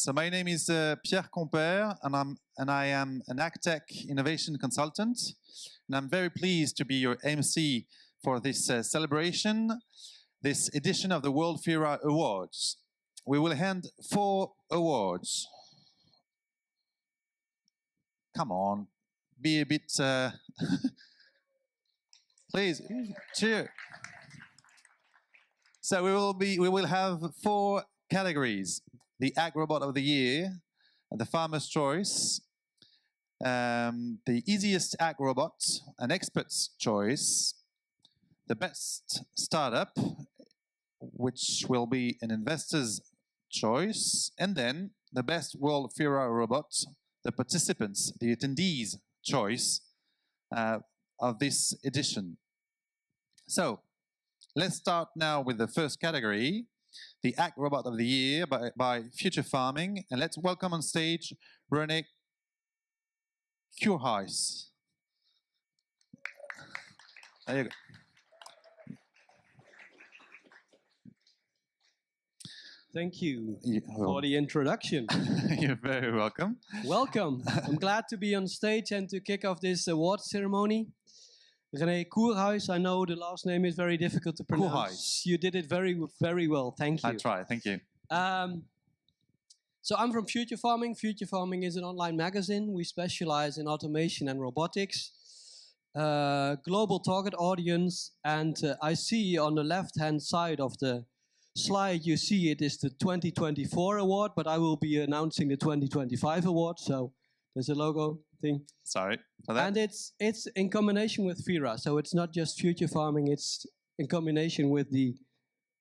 So my name is Pierre Compère, and I am an AgTech innovation consultant, and I'm very pleased to be your MC for this celebration, this edition of the World FIRA Awards. We will hand 4 awards. Come on, be a bit, please, cheer. So we will have 4 categories: the Ag Robot of the Year, the Farmer's Choice, the Easiest Ag Robot, an Expert's Choice, the Best Startup, which will be an Investor's Choice, and then the Best World FIRA Robot, the participants, the attendees' choice of this edition. So let's start now with the first category, the Ag Robot of the Year by Future Farming. And let's welcome on stage René Kuurhuis. There you go. Thank you for the introduction. You're very welcome. Welcome. I'm glad to be on stage and to kick off this award ceremony. René Kuurhuis, I know the last name is very difficult to pronounce. Kuurhuis. You did it very, very well. Thank you. I try. Thank you. So I'm from Future Farming. Future Farming is an online magazine. We specialize in automation and robotics. Global target audience. And I see on the left-hand side of the slide, you see it is the 2024 award, but I will be announcing the 2025 award. So there's a logo thing. Sorry for that. And it's in combination with FIRA. So it's not just Future Farming, it's in combination with the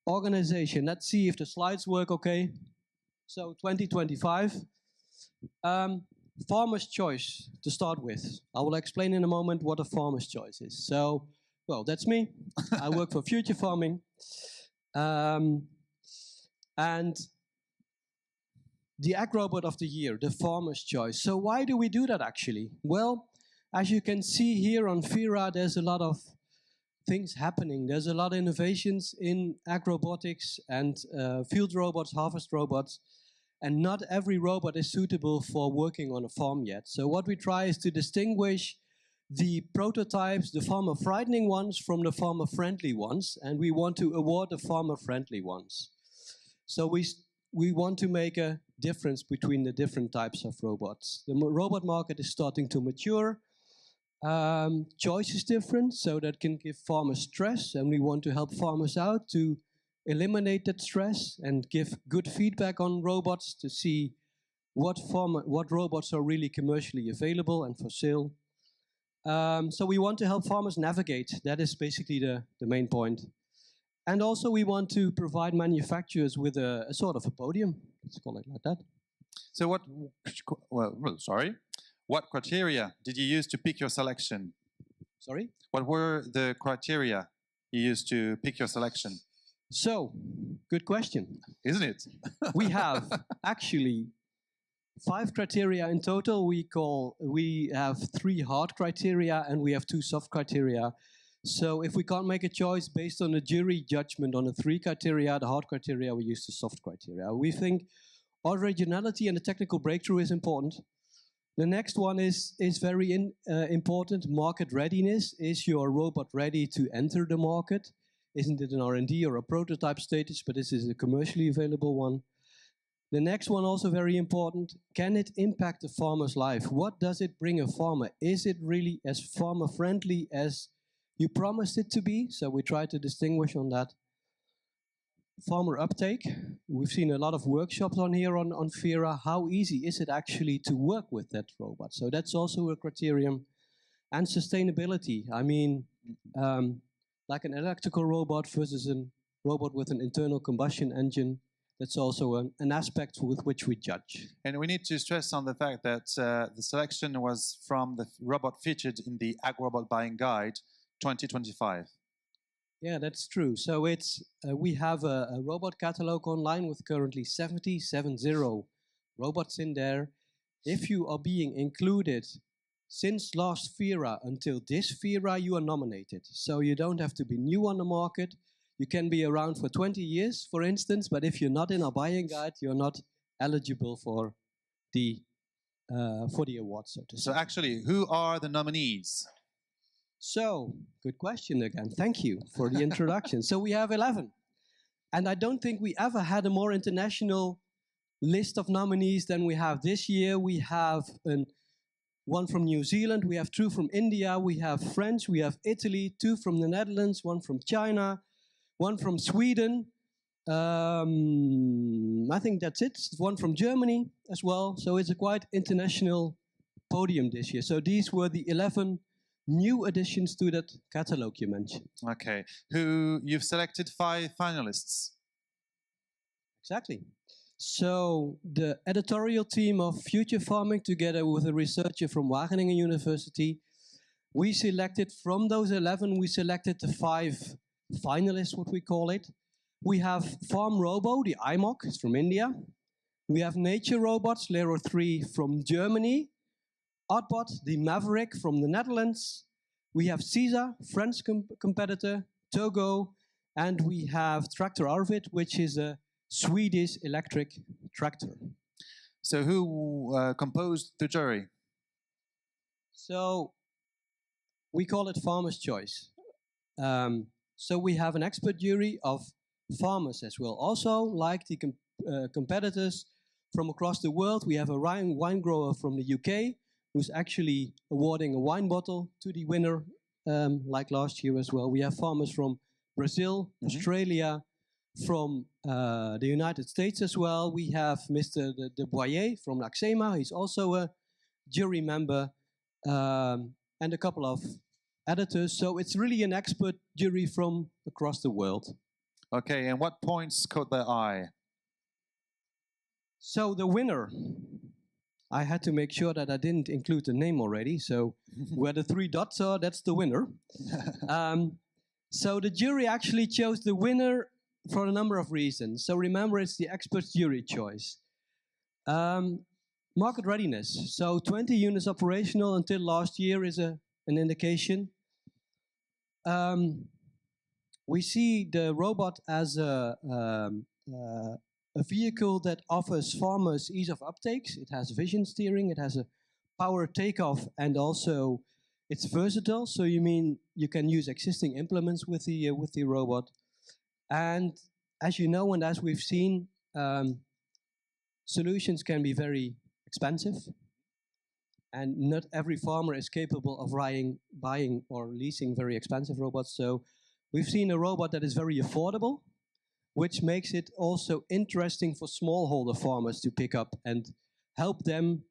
organization. Let's see if the slides work okay. So 2025. Farmer's Choice to start with. I will explain in a moment what a Farmer's Choice is. So, well, that's me. I work for Future Farming. And the Ag Robot of the Year, the Farmer's Choice. So why do we do that actually? Well, as you can see here on FIRA, there's a lot of things happening. There's a lot of innovations in ag robotics and field robots, harvest robots, and not every robot is suitable for working on a farm yet. So what we try is to distinguish the prototypes, the farmer-frightening ones, from the farmer-friendly ones, and we want to award the farmer-friendly ones. So we want to make a difference between the different types of robots. The robot market is starting to mature. Choice is different, so that can give farmers stress, and we want to help farmers out to eliminate that stress and give good feedback on robots to see what robots are really commercially available and for sale. So we want to help farmers navigate. That is basically the main point. And also we want to provide manufacturers with a sort of a podium. Let's call it like that. So what criteria did you use to pick your selection? Sorry? What were the criteria you used to pick your selection? So, good question. Isn't it? We have actually 5 criteria in total. We have 3 hard criteria and we have 2 soft criteria. So if we can't make a choice based on a jury judgment on the 3 criteria, the hard criteria, we use the soft criteria. We think originality and the technical breakthrough is important. The next one is very important, market readiness. Is your robot ready to enter the market? Isn't it an R&D or a prototype status, but this is a commercially available one. The next one, also very important, can it impact the farmer's life? What does it bring a farmer? Is it really as farmer-friendly as you promised it to be? So we try to distinguish on that. Farmer uptake. We've seen a lot of workshops on here on FIRA. How easy is it actually to work with that robot? So that's also a criterion. And sustainability. I mean, like an electrical robot versus a robot with an internal combustion engine. That's also an aspect with which we judge. And we need to stress on the fact that the selection was from the robot featured in the Ag Robot Buying Guide 2025. Yeah, that's true. So we have a robot catalog online with currently 70 robots in there. If you are being included since last FIRA until this FIRA, you are nominated. So you don't have to be new on the market. You can be around for 20 years, for instance, but if you're not in our buying guide, you're not eligible for the award, so to say. So actually, who are the nominees? So, good question again. Thank you for the introduction. So we have 11. And I don't think we ever had a more international list of nominees than we have this year. We have one from New Zealand, we have 2 from India, we have French, we have Italy, 2 from the Netherlands, 1 from China, 1 from Sweden. I think that's it. 1 from Germany as well. So it's a quite international podium this year. So these were the 11 new additions to that catalog you mentioned. Okay. You've selected 5 finalists. Exactly. So the editorial team of Future Farming, together with a researcher from Wageningen University, we selected from those 11, we selected the 5 finalists, what we call it. We have Farm Robo, the iMock, it's from India. We have Nature Robots, Layer 3 from Germany. Oddbot, the Maverick from the Netherlands. We have CISA, French competitor, Togo. And we have Tractor Arvid, which is a Swedish electric tractor. So who composed the jury? So we call it Farmer's Choice. So we have an expert jury of farmers as well. Also, like the competitors from across the world, we have a wine grower from the UK who's actually awarding a wine bottle to the winner, like last year as well. We have farmers from Brazil, Australia, from the United States as well. We have Mr. De Boyer from Laxema. He's also a jury member, and a couple of editors. So it's really an expert jury from across the world. Okay, and what points caught their eye? So the winner, I had to make sure that I didn't include the name already. So where the 3 dots are, that's the winner. So the jury actually chose the winner for a number of reasons. So remember, it's the expert jury choice. Market readiness. So 20 units operational until last year is an indication. We see the robot as a vehicle that offers farmers ease of uptakes. It has vision steering, it has a power takeoff, and also it's versatile. So you can use existing implements with the robot. And as you know, and as we've seen, solutions can be very expensive, and not every farmer is capable of buying or leasing very expensive robots. So we've seen a robot that is very affordable, which makes it also interesting for smallholder farmers to pick up and help them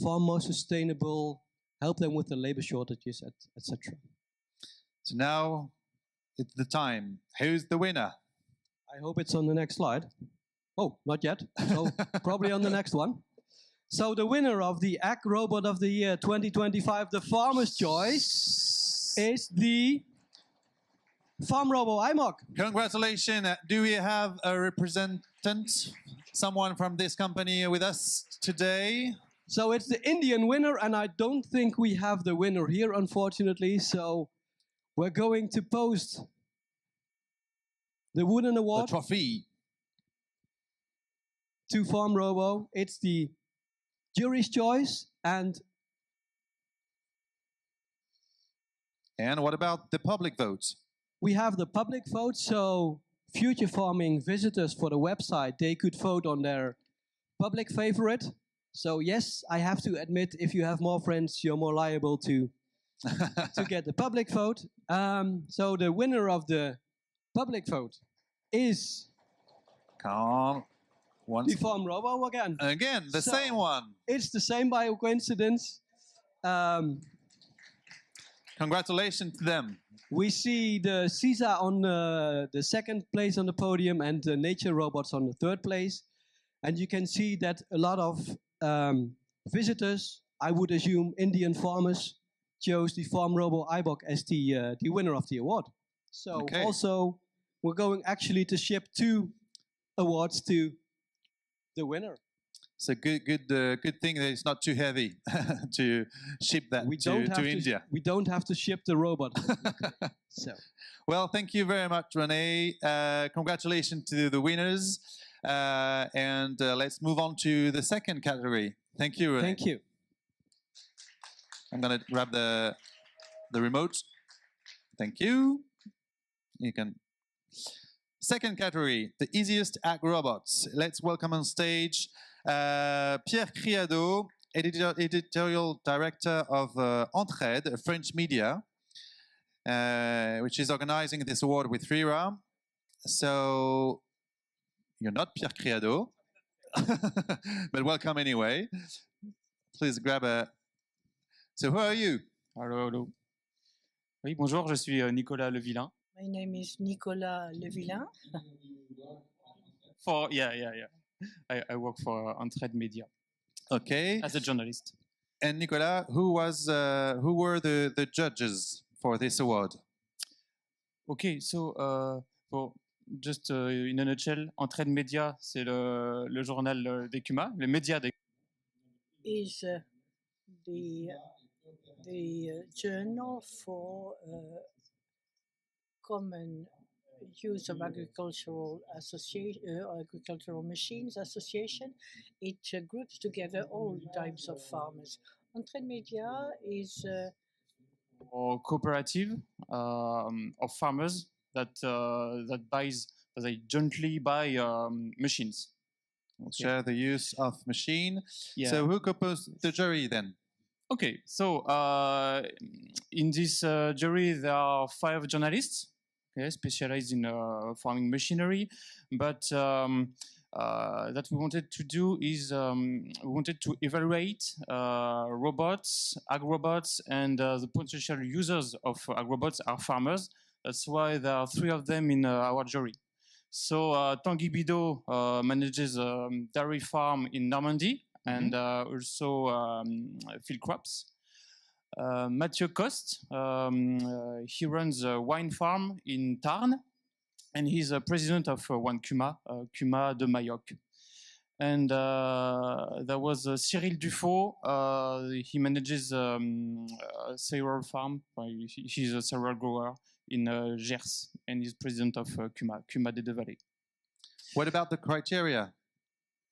farm more sustainable, help them with the labor shortages, etc. So now it's the time. Who's the winner? I hope it's on the next slide. Oh, not yet. So probably on the next one. So the winner of the Ag Robot of the Year 2025, the Farmer's Choice, is the Farm Robo iMock. Congratulations. Do we have a representative, someone from this company with us today? So it's the Indian winner, and I don't think we have the winner here, unfortunately. So we're going to post the wooden award. The trophy. To Farm Robo. It's the jury's choice. And what about the public vote? We have the public vote. So Future Farming visitors for the website, they could vote on their public favorite. So yes, I have to admit, if you have more friends, you're more liable to get the public vote. So the winner of the public vote is the Farm Robo again. Again, the same one. It's the same by coincidence. Congratulations to them. We see the CISA on the second place on the podium and the Nature Robots on the third place. And you can see that a lot of visitors, I would assume Indian farmers, chose the Farm Robo iBox as the winner of the award. So also, we're going actually to ship 2 awards to the winner. It's a good thing that it's not too heavy to ship that to India. We don't have to ship the robot. So, well, thank you very much, René. Congratulations to the winners. And let's move on to the second category. Thank you, René. Thank you. I'm going to grab the remote. Thank you. You can. Second category, the easiest ag robots. Let's welcome on stage Pierre Criado, editorial director of ENTRAID, a French media, which is organizing this award with FIRA. So you're not Pierre Criado, but welcome anyway. Please grab a. So who are you? Allô, allô. Oui, bonjour, je suis Nicolas Levillain. My name is Nicolas Levillain. I work for ENTRAID Media Okay. as a journalist. And Nicolas, who were the judges for this award? Okay, so just in a nutshell, ENTRAID Media, c'est le journal des CUMA, le média des. Is the journal for common use of agricultural agricultural machines association. It groups together all types of farmers. ENTRAID Media is Or cooperative of farmers that they jointly buy machines. Okay. Share the use of machine. Yeah. So who composed the jury then? Okay, so in this jury there are 5 journalists, okay, specialized in farming machinery, but that we wanted to do is we wanted to evaluate robots, ag robots, and the potential users of ag robots are farmers. That's why there are 3 of them in our jury. So Tanguy Bidot manages a dairy farm in Normandy and also field crops. Mathieu Coste, he runs a wine farm in Tarn, and he's a president of one CUMA, CUMA de Mayoc. And there was Cyril Dufaux, he manages a cereal farm, he's a cereal grower in Gers, and he's president of CUMA, CUMA des Deux Vallées. What about the criteria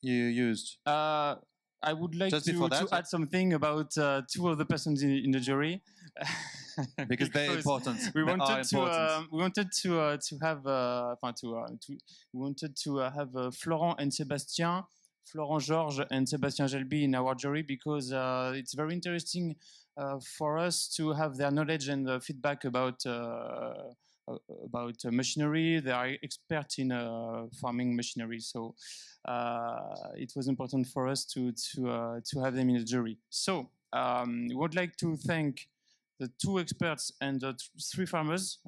you used? I would like to add something about 2 of the persons in the jury. Because they're important. We wanted to have Florent and Sébastien, Florent Georges and Sébastien Gelby in our jury because it's very interesting for us to have their knowledge and feedback about machinery. They are experts in farming machinery, so it was important for us to have them in the jury. So we would like to thank the 2 experts and the 3 farmers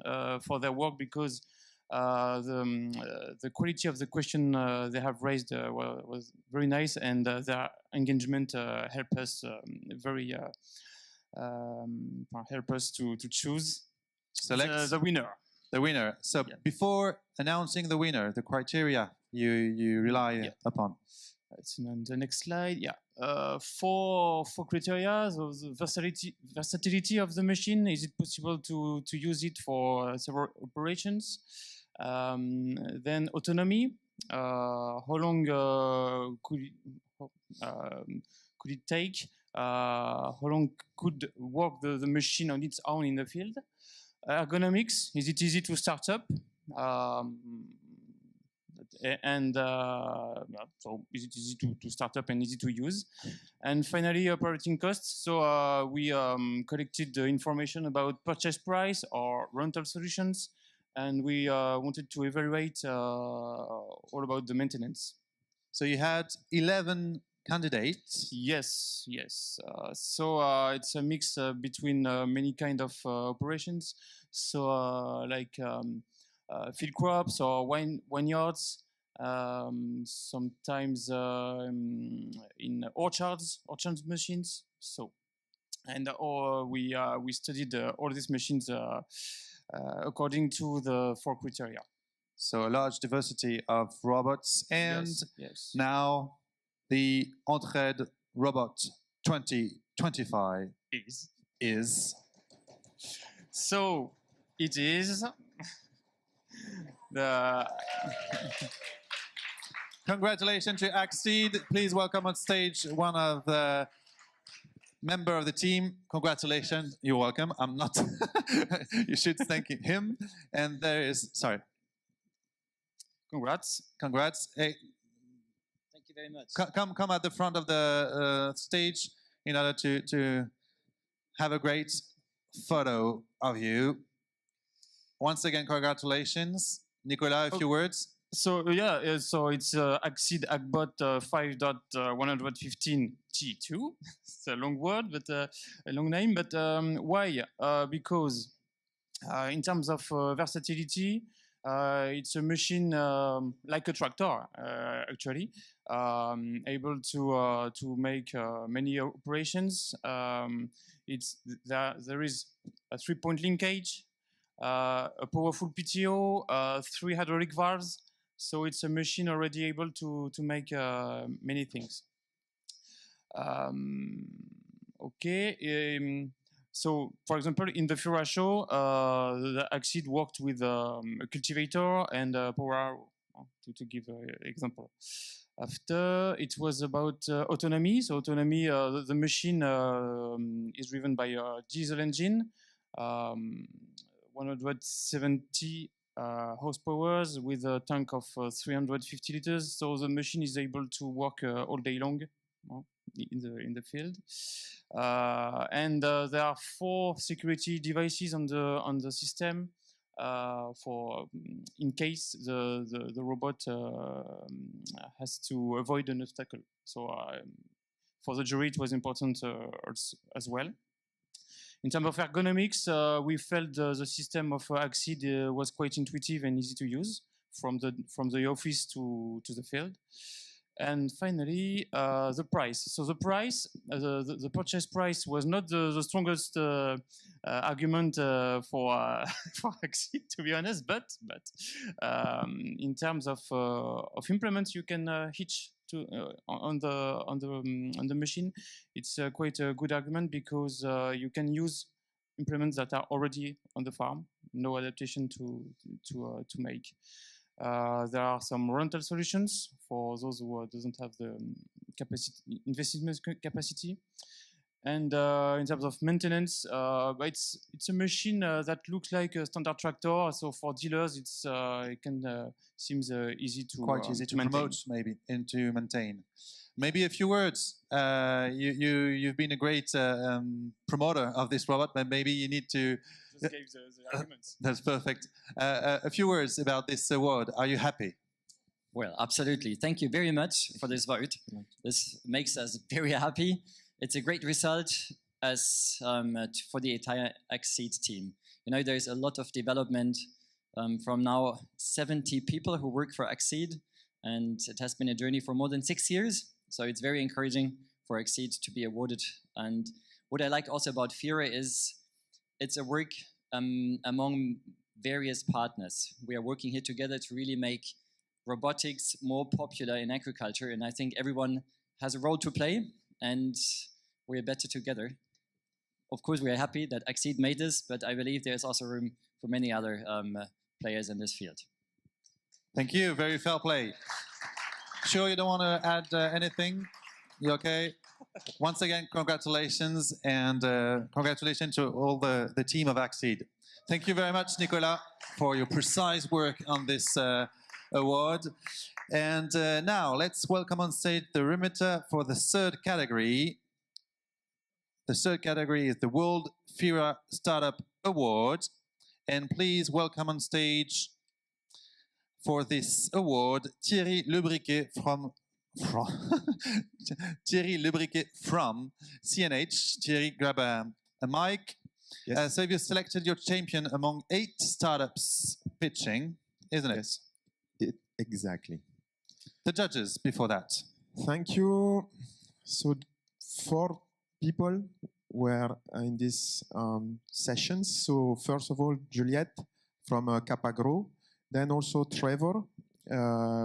for their work because the quality of the question they have raised was very nice, and their engagement helped us to choose the winner. The winner. So before announcing the winner, the criteria you rely upon. It's on the next slide. Yeah, 4 criteria: the versatility of the machine. Is it possible to use it for several operations? Then autonomy. How long could it take? How long could work the machine on its own in the field? Ergonomics, is it easy to start up? So is it easy to start up and easy to use? And finally, operating costs. So we collected the information about purchase price or rental solutions, and we wanted to evaluate all about the maintenance. So you had 11 candidates? Yes. So it's a mix between many kind of operations. So like field crops or vineyards, sometimes in orchards machines. So, and we studied all these machines according to the 4 criteria. So a large diversity of robots, and now the ENTRAID Robot 2025 is. So it is the. Congratulations to Accede. Please welcome on stage one of the member of the team. Congratulations. You're welcome. I'm not. You should thank him. And there is, sorry. Congrats. Congrats. Hey, Thank you very much. come at the front of the stage in order to have a great photo of you. Once again, congratulations. Nicolas, a few words. So yeah, so it's Accede Agbot 5.115 T2. It's a long word, but a long name. But why? Because in terms of versatility, it's a machine like a tractor, actually, able to make many operations. There is a 3-point linkage, a powerful PTO, 3 hydraulic valves. So it's a machine already able to make many things. So, for example, in the FIRA show, the Accede worked with a cultivator and a power, to give an example. After, it was about autonomy. So autonomy, the machine is driven by a diesel engine, 170 horsepower with a tank of 350 liters. So the machine is able to work all day long in the field. And there are 4 security devices on the system for in case the robot has to avoid an obstacle. So for the jury, it was important as well. In terms of ergonomics, we felt the system of Accede was quite intuitive and easy to use from the office to the field. And finally, the price. So the price, the purchase price was not the strongest argument for Accede, to be honest. But in terms of implements, you can hitch on the machine. It's quite a good argument because you can use implements that are already on the farm, no adaptation to make. There are some rental solutions for those who doesn't have the investment capacity. And in terms of maintenance, it's a machine that looks like a standard tractor. So for dealers, it seems easy to quite easy to maintain. Promote, maybe, and to maintain. Maybe a few words. You've been a great promoter of this robot, but maybe you need to. Just gave the arguments. That's perfect. A few words about this award. Are you happy? Well, absolutely. Thank you very much for this vote. This makes us very happy. It's a great result for the entire Accede team. You know, there's a lot of development from now 70 people who work for Accede, and it has been a journey for more than 6 years. So it's very encouraging for Accede to be awarded. And what I like also about FIRA is it's a work among various partners. We are working here together to really make robotics more popular in agriculture. And I think everyone has a role to play, and we're better together. Of course, we are happy that Accede made this, but I believe there's also room for many other players in this field. Thank you. Very fair play. Sure, you don't want to add anything? You okay? Once again, congratulations, and congratulations to all the team of Accede. Thank you very much, Nicolas, for your precise work on this award. And now let's welcome on stage the remitter for the 3rd category. The 3rd category is the World FIRA Startup Award. And please welcome on stage for this award Thierry Lebriquet from Thierry Lebriquet from CNH. Thierry, grab a mic. Yes. So you've selected your champion among 8 startups pitching, isn't it? Yes, exactly. The judges before that. Thank you. So 4 people were in this session. So first of all, Juliette from Capagro, then also Trevor,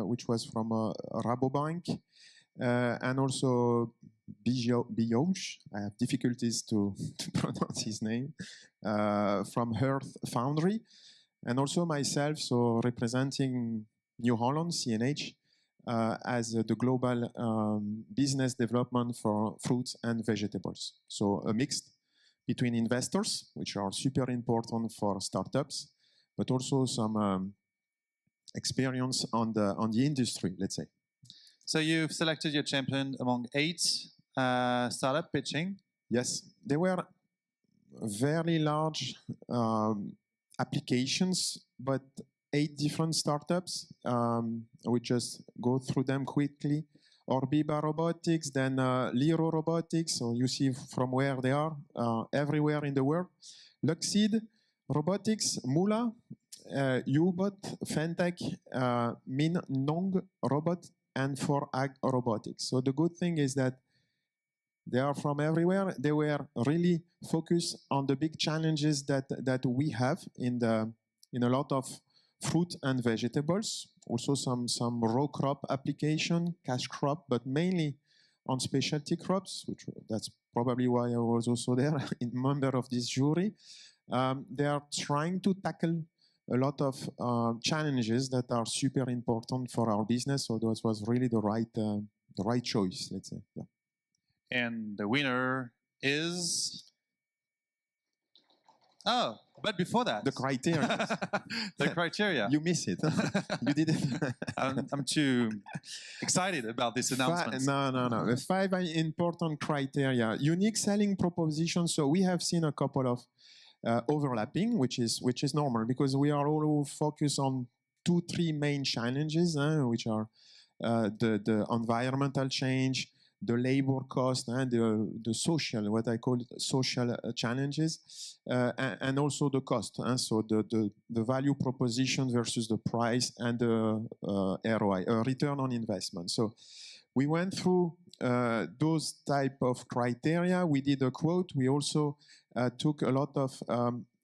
which was from Rabobank, and also Bioj, I have difficulties to pronounce his name, from Earth Foundry, and also myself, so representing New Holland, CNH, as the global business development for fruits and vegetables. So a mix between investors, which are super important for startups, but also some experience on the industry, let's say. So you've selected your champion among 8 startup pitching. Yes, they were very large applications, but 8 different startups. We just go through them quickly. Orbiba Robotics, then Liro Robotics, so you see from where they are, everywhere in the world. Luxid Robotics, Mula, Ubot, Fentech, Min Nong Robot, and 4Ag Robotics. So the good thing is that they are from everywhere. They were really focused on the big challenges that we have in a lot of fruit and vegetables. Also some row crop application, cash crop, but mainly on specialty crops, which that's probably why I was also there, in member of this jury. They are trying to tackle a lot of challenges that are super important for our business. So that was really the right choice, let's say. Yeah. And the winner is... Oh, but before that... The criteria. The criteria. You miss it. You did it. I'm too excited about this announcement. No. The 5 important criteria. Unique selling proposition. So we have seen a couple of overlapping, which is normal, because we are all focused on 2-3 main challenges, which are the environmental change, the labor cost, and the social, what I call social challenges, and also the cost. So the value proposition versus the price and the ROI, return on investment. So we went through those type of criteria. We did a quote. We also took a lot of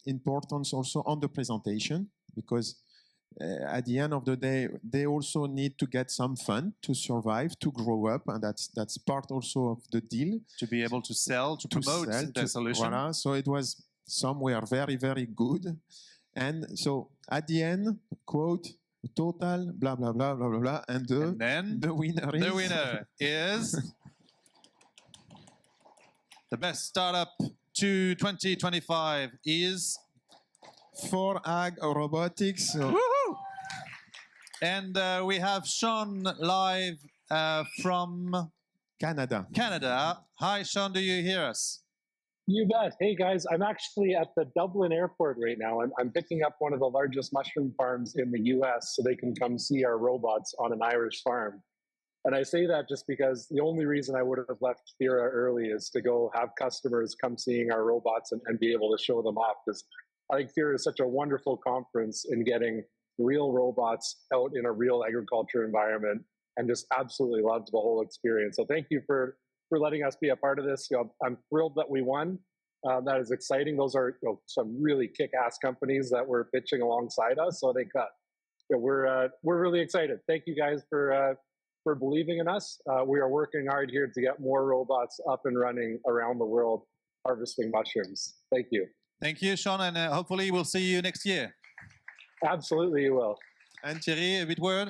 importance also on the presentation, because at the end of the day, they also need to get some fun to survive, to grow up, and that's part also of the deal. To be able to sell, to promote the solution. Voilà. So it was somewhere very, very good. And so at the end, quote, total, blah, blah, blah, blah, blah, blah, and then the winner is the best startup to 2025 is 4Ag Robotics. So. And we have Sean live from Canada. Hi, Sean, do you hear us? You bet. Hey, guys, I'm actually at the Dublin airport right now. I'm picking up one of the largest mushroom farms in the US so they can come see our robots on an Irish farm. And I say that just because the only reason I would have left FIRA early is to go have customers come seeing our robots and be able to show them off. Because I think FIRA is such a wonderful conference in getting real robots out in a real agriculture environment, and just absolutely loved the whole experience. So thank you for letting us be a part of this. I'm thrilled that we won. That is exciting. Those are some really kick-ass companies that were pitching alongside us. So I think that we're really excited. Thank you guys for believing in us. We are working hard here to get more robots up and running around the world harvesting mushrooms. Thank you. Thank you, Sean, and hopefully we'll see you next year. Absolutely, you will. And Thierry, a bit word?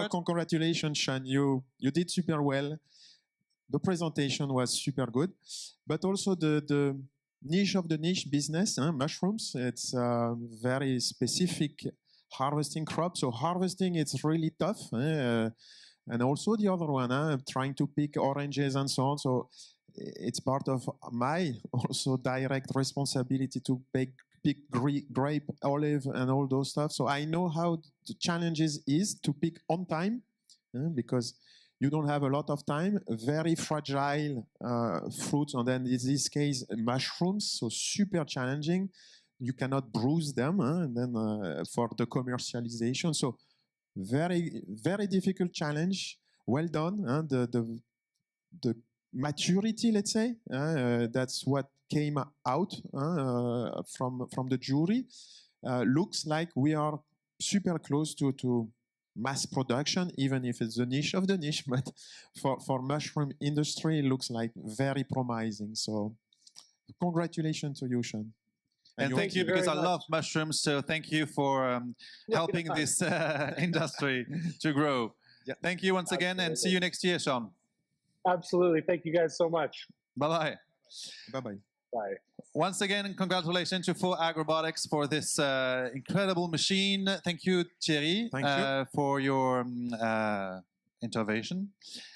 Congratulations, Sean. You did super well. The presentation was super good, but also the niche of the niche business, mushrooms. It's a very specific harvesting crop. So harvesting, it's really tough. And also the other one, trying to pick oranges and so on. So it's part of my also direct responsibility to pick grape, olive, and all those stuff. So I know how the challenges is to pick on time, because you don't have a lot of time. Very fragile fruits, and then in this case mushrooms. So super challenging. You cannot bruise them, and then for the commercialization. So very, very difficult challenge. Well done. The maturity, let's say, that's what came out from the jury. Looks like we are super close to mass production, even if it's the niche of the niche. But for mushroom industry, it looks like very promising. So congratulations to you, Sean. And thank you, because I love mushrooms. So thank you for helping this industry to grow. Yeah, thank you once again, and see you next year, Sean. Absolutely. Thank you guys so much. Bye-bye. Bye-bye. Bye. Once again, congratulations to 4Ag Robotics for this incredible machine. Thank you, Thierry, for your intervention.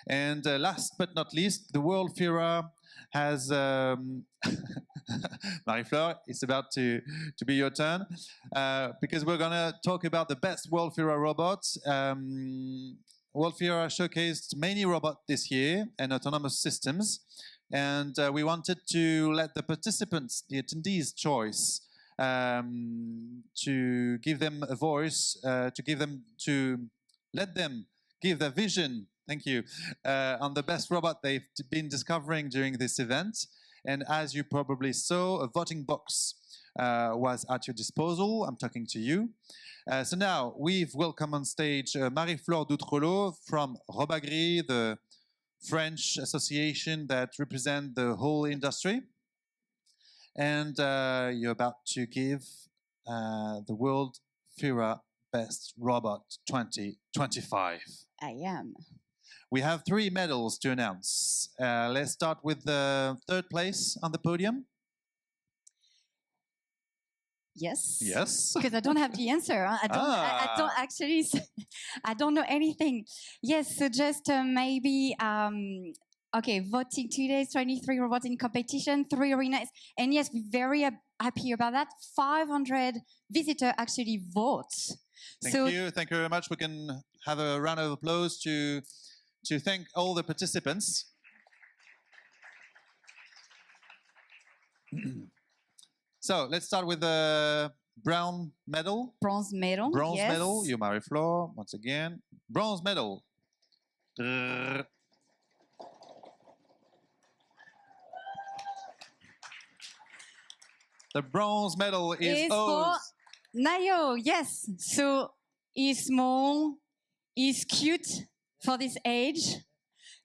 And last but not least, the World FIRA has... Marie-Fleur, it's about to be your turn, because we're going to talk about the best World FIRA robots. World FIRA showcased many robots this year and autonomous systems. And we wanted to let the participants, the attendees' choice, to give them a voice, to let them give their vision, thank you, on the best robot they've been discovering during this event. And as you probably saw, a voting box was at your disposal. I'm talking to you. So now we've welcomed on stage Marie-Fleur Doutrelot from Robagri, the French association that represents the whole industry. And you're about to give the World FIRA Best Robot 2025. I am. We have 3 medals to announce. Let's start with the 3rd place on the podium. Yes. Yes. Because I don't have the answer. Huh? I don't actually. I don't know anything. Yes. So just maybe. Okay. Voting today is 23 robots in competition, 3 arenas, and yes, we're very happy about that. 500 visitors actually vote. Thank you. Thank you very much. We can have a round of applause to thank all the participants. So let's start with the bronze medal. Bronze medal. Bronze yes. medal. You, Marie-Fleur, once again. Bronze medal. The bronze medal is for Nayo. Yes. So he's small, he's cute for this age.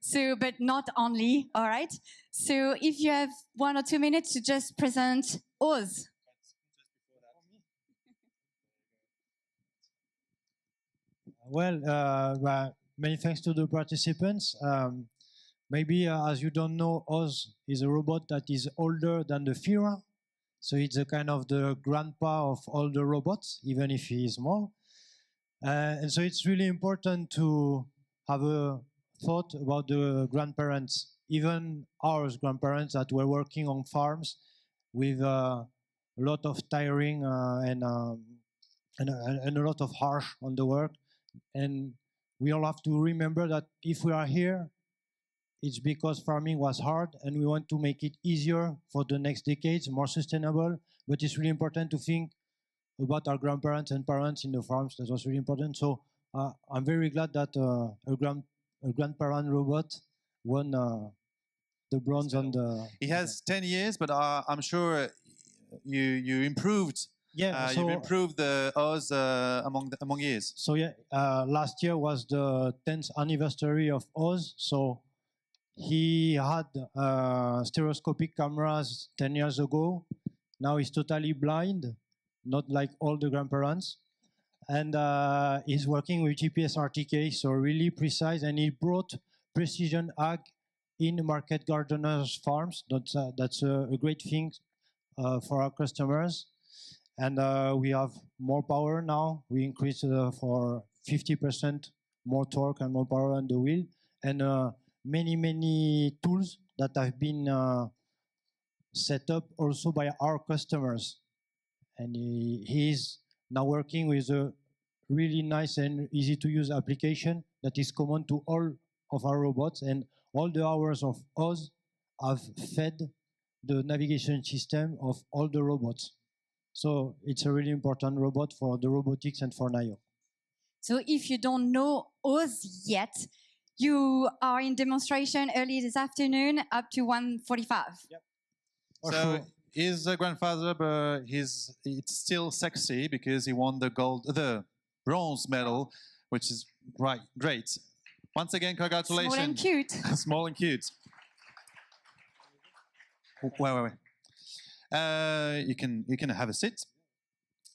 So, but not only. All right. So if you have 1 or 2 minutes to just present Oz. Well, many thanks to the participants. Maybe, as you don't know, Oz is a robot that is older than the FIRA. So it's a kind of the grandpa of all the robots, even if he is small. And so it's really important to have a thought about the grandparents, even our grandparents that were working on farms with a lot of tiring and a lot of harsh on the work. And we all have to remember that if we are here, it's because farming was hard and we want to make it easier for the next decades, more sustainable. But it's really important to think about our grandparents and parents in the farms. That was really important. So I'm very glad that a grandparent robot won the bronze on the... He has 10 years, but I'm sure you improved. Yeah, so, you've improved the Oz among years. So yeah, last year was the 10th anniversary of Oz. So he had stereoscopic cameras 10 years ago. Now he's totally blind, not like all the grandparents. And he's working with GPS RTK, so really precise. And he brought precision ag in market gardeners' farms. That's a great thing for our customers. And we have more power now. We increased for 50% more torque and more power on the wheel. And many tools that have been set up also by our customers. And he is now working with a really nice and easy to use application that is common to all of our robots. And all the hours of Oz have fed the navigation system of all the robots. So it's a really important robot for the robotics and for Nayo. So if you don't know Oz yet, you are in demonstration early this afternoon up to 1:45. Yep. So his grandfather, but it's still sexy because he won the bronze medal, which is great. Once again, congratulations. Small and cute. Small and cute. Wait. You can have a seat.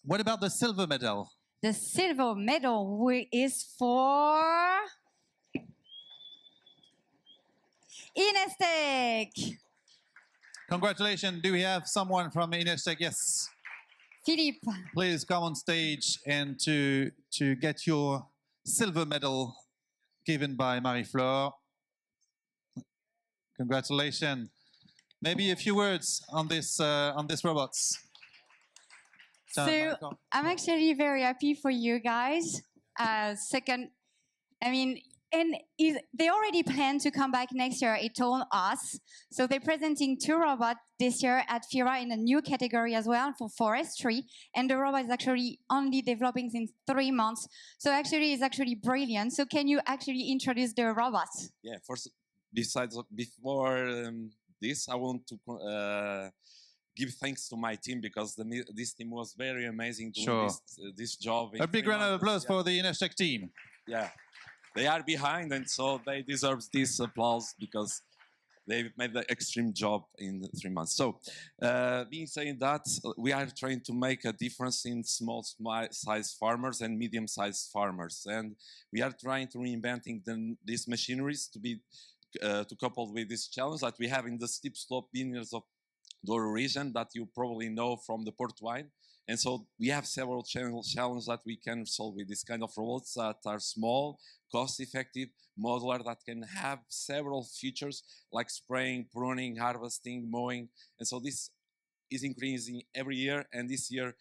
What about the silver medal? The silver medal is for Inestec. Congratulations. Do we have someone from Inestec? Yes. Philippe. Please come on stage and to get your silver medal given by Marie-Fleur. Congratulations. Maybe a few words on this robots. So I'm actually very happy for you guys. They already plan to come back next year, it told us. So they're presenting 2 robots this year at FIRA in a new category as well for forestry. And the robot is actually only developing since 3 months. So actually, it's actually brilliant. So can you actually introduce the robots? Yeah, first, before this, I want to give thanks to my team because this team was very amazing doing this job. A big round of applause for the Inestec team. Yeah, they are behind, and so they deserve this applause because they've made the extreme job in 3 months. So, being saying that, we are trying to make a difference in small-sized farmers and medium-sized farmers, and we are trying to reinventing these machineries to be to couple with this challenge that we have in the steep slope vineyards of Douro region that you probably know from the port wine. And so we have several challenges that we can solve with this kind of robots that are small, cost-effective, modular, that can have several features like spraying, pruning, harvesting, mowing. And so this is increasing every year. And this year,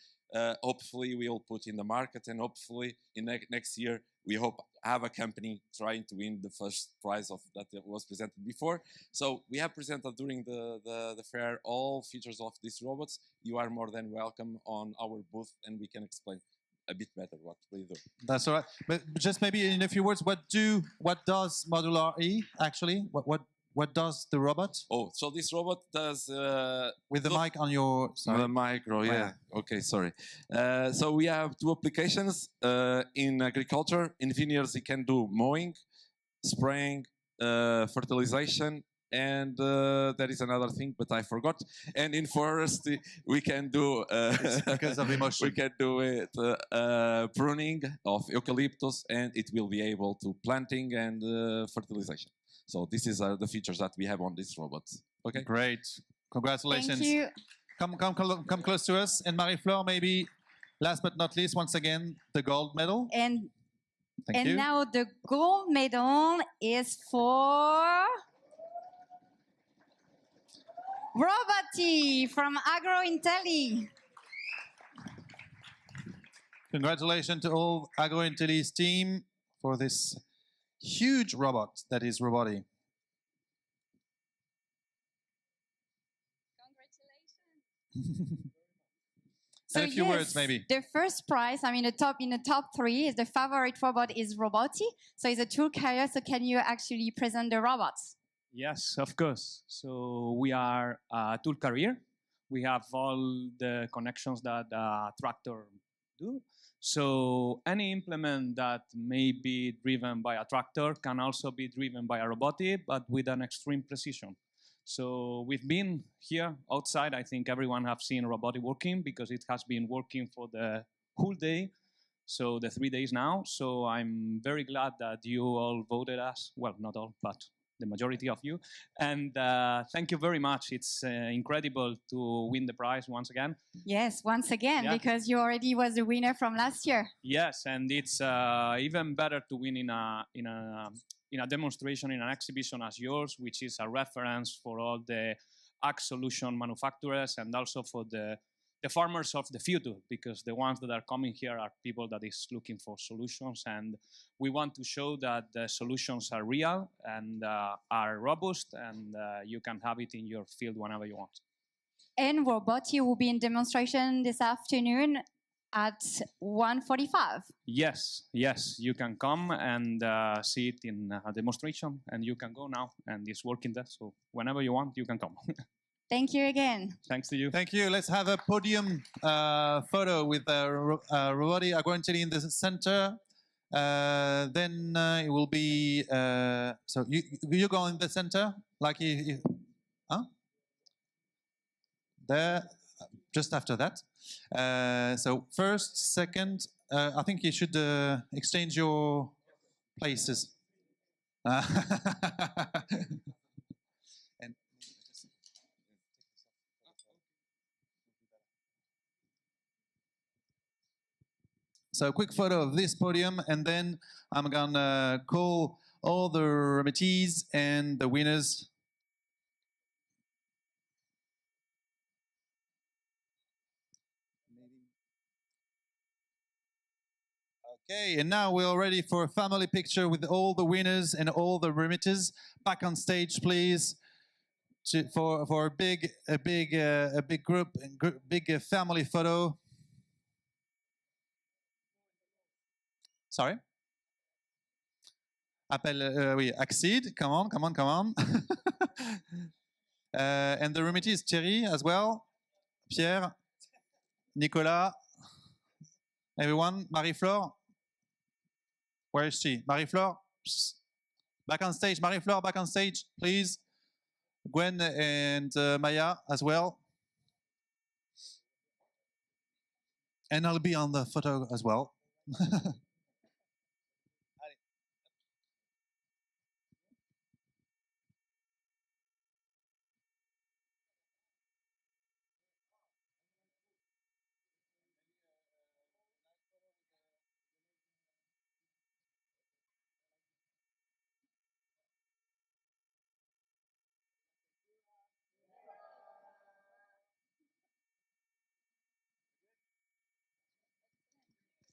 hopefully, we'll put in the market. And hopefully, in next year, we hope have a company trying to win the first prize of that was presented before. So we have presented during the fair all features of these robots. You are more than welcome on our booth, and we can explain a bit better what we do. That's all right. But just maybe in a few words, what does Modular E actually? What does the robot? Oh, so this robot does... with the mic on your... Sorry. The micro, yeah. Okay, sorry. So we have 2 applications in agriculture. In vineyards, it can do mowing, spraying, fertilization, and there is another thing, but I forgot. And in forestry, we can do... because of emotion. We can do it pruning of eucalyptus, and it will be able to planting and fertilization. So this is the features that we have on these robots. Okay. Great. Congratulations. Thank you. Come close to us. And Marie-Fleur, maybe last but not least, once again, the gold medal. And Thank you. Now the gold medal is for Roboti from AgroIntelli. Congratulations to all AgroIntelli's team for this huge robot that is Roboti. Congratulations. So a few words, maybe. The first prize, in the top 3, is the favorite robot is Roboti. So it's a tool carrier. So can you actually present the robots? Yes, of course. So we are a tool carrier. We have all the connections that a tractor do. So any implement that may be driven by a tractor can also be driven by a robot, but with an extreme precision. So we've been here outside. I think everyone have seen robotic working because it has been working for the whole day. So the 3 days now. So I'm very glad that you all voted us. Well, not all, but the majority of you. And thank you very much. It's incredible to win the prize once again. Yes, once again, because you already was the winner from last year. Yes, and it's even better to win in a demonstration, in an exhibition as yours, which is a reference for all the ag solution manufacturers and also for the farmers of the future, because the ones that are coming here are people that is looking for solutions, and we want to show that the solutions are real and are robust, and you can have it in your field whenever you want. And Roboti will be in demonstration this afternoon at 1:45. Yes, you can come and see it in a demonstration, and you can go now, and it's working there, so whenever you want, you can come. Thank you again. Thanks to you. Thank you. Let's have a podium photo with Roboti AgroIntelli in the center. Then it will be, so you go in the center, like huh? There, just after that. So first, second, I think you should exchange your places. So a quick photo of this podium, and then I'm gonna call all the remittees and the winners. Okay, and now we're ready for a family picture with all the winners and all the remitters. Back on stage, please, for a big group, big family photo. Sorry. Oui, accede. Come on. And the remittees, Thierry as well, Pierre, Nicolas, everyone, Marie-Flore. Where is she? Marie-Flore? Back on stage. Marie-Flore, back on stage, please. Gwen and Maya as well. And I'll be on the photo as well.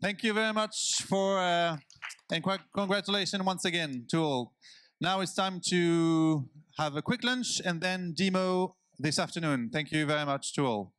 Thank you very much for, and congratulations once again to all. Now it's time to have a quick lunch and then demo this afternoon. Thank you very much to all.